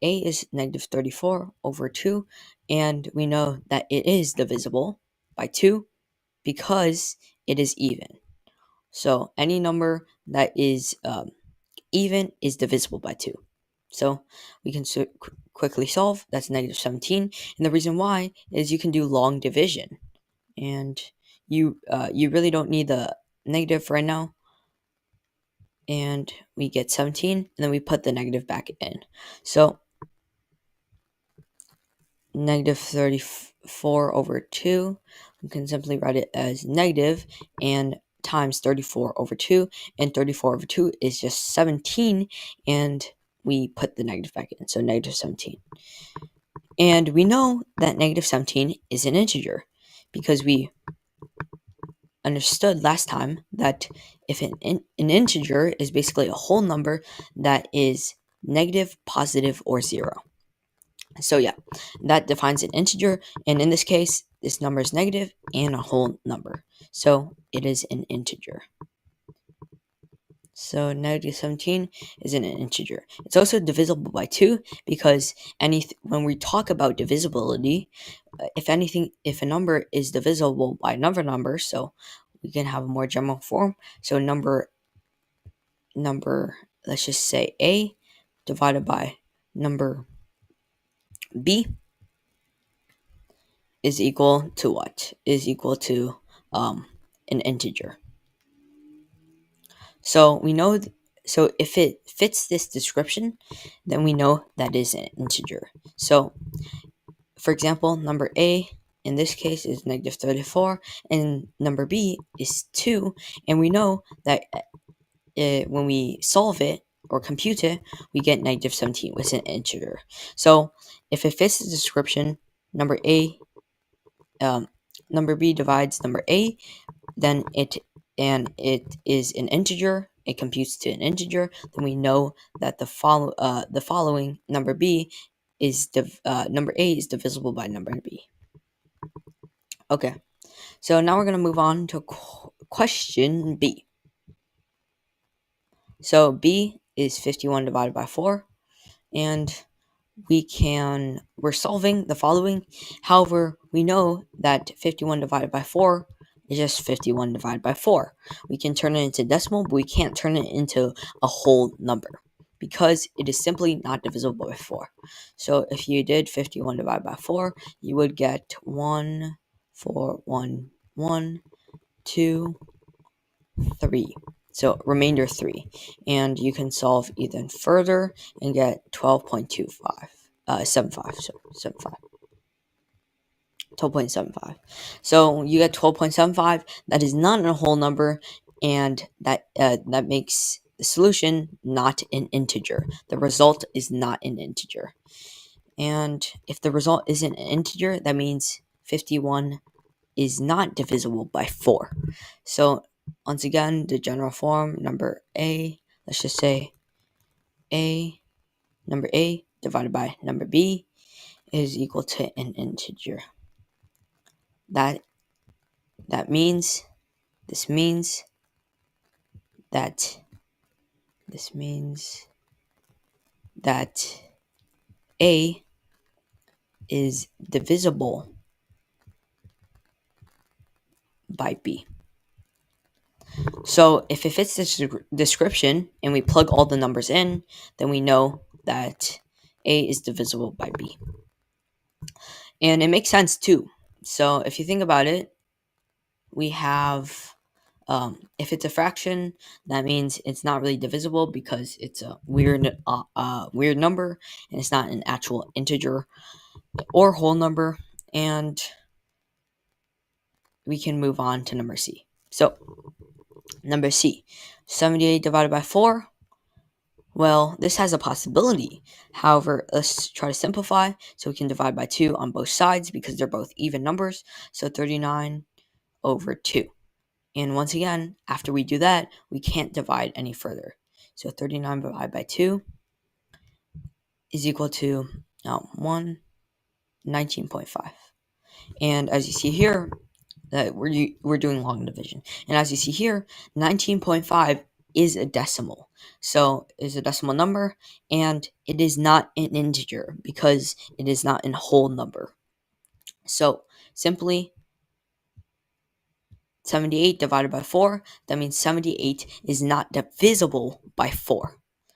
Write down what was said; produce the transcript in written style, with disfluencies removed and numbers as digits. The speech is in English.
a is negative 34 over 2, and we know that it is divisible by 2 because it is even. So any number that is even is divisible by 2. So we can quickly solve. That's negative 17. And the reason why is you can do long division. And you really don't need the negative right now. And we get 17, and then we put the negative back in. So negative 34 over 2, we can simply write it as negative and times 34 over 2, and 34 over 2 is just 17, and we put the negative back in, so negative 17. And we know that negative 17 is an integer because we understood last time that if an integer is basically a whole number that is negative, positive, or 0. So yeah, that defines an integer, and in this case, this number is negative and a whole number. So it is an integer. So negative 17 is an integer. It's also divisible by 2 because when we talk about divisibility, if a number is divisible by another number, so we can have a more general form. So number, let's just say a divided by number b is equal to what? Is equal to an integer. So we know, so if it fits this description, then we know that is an integer. So, for example, number A in this case is negative 34, and number B is 2, and we know that when we solve it or compute it, we get negative 17, which is an integer. So, if it fits the description, number B divides number A, then it is an integer, it computes to an integer, then we know that the following number B is number A is divisible by number B. Okay, so now we're going to move on to question B. So B is 51 divided by 4, and we're solving the following. However, we know that 51 divided by 4 is just 51 divided by 4. We can turn it into decimal, but we can't turn it into a whole number because it is simply not divisible by 4. So if you did 51 divided by 4, you would get 1, 4, 1, 1, 2, 3. So remainder 3. And you can solve even further and get 12.25. 75. So 75. 12.75. So you get 12.75. That is not a whole number, and that makes the solution not an integer. The result is not an integer. And if the result isn't an integer, that means 51 is not divisible by 4. So once again, the general form, number A, let's just say number A divided by number B is equal to an integer. This means that A is divisible by B. So if it fits this description and we plug all the numbers in, then we know that A is divisible by B. And it makes sense too. So if you think about it, we have, if it's a fraction, that means it's not really divisible because it's a weird number, and it's not an actual integer or whole number. And we can move on to number C. So number C, 78 divided by 4. Well, this has a possibility. However, let's try to simplify. So we can divide by 2 on both sides because they're both even numbers. So 39 over 2. And once again, after we do that, we can't divide any further. So 39 divided by 2 is equal to 19.5. And as you see here, we're doing long division. And as you see here, 19.5 is a decimal. So is a decimal number, and it is not an integer because it is not a whole number. So simply 78 divided by 4, that means 78 is not divisible by 4.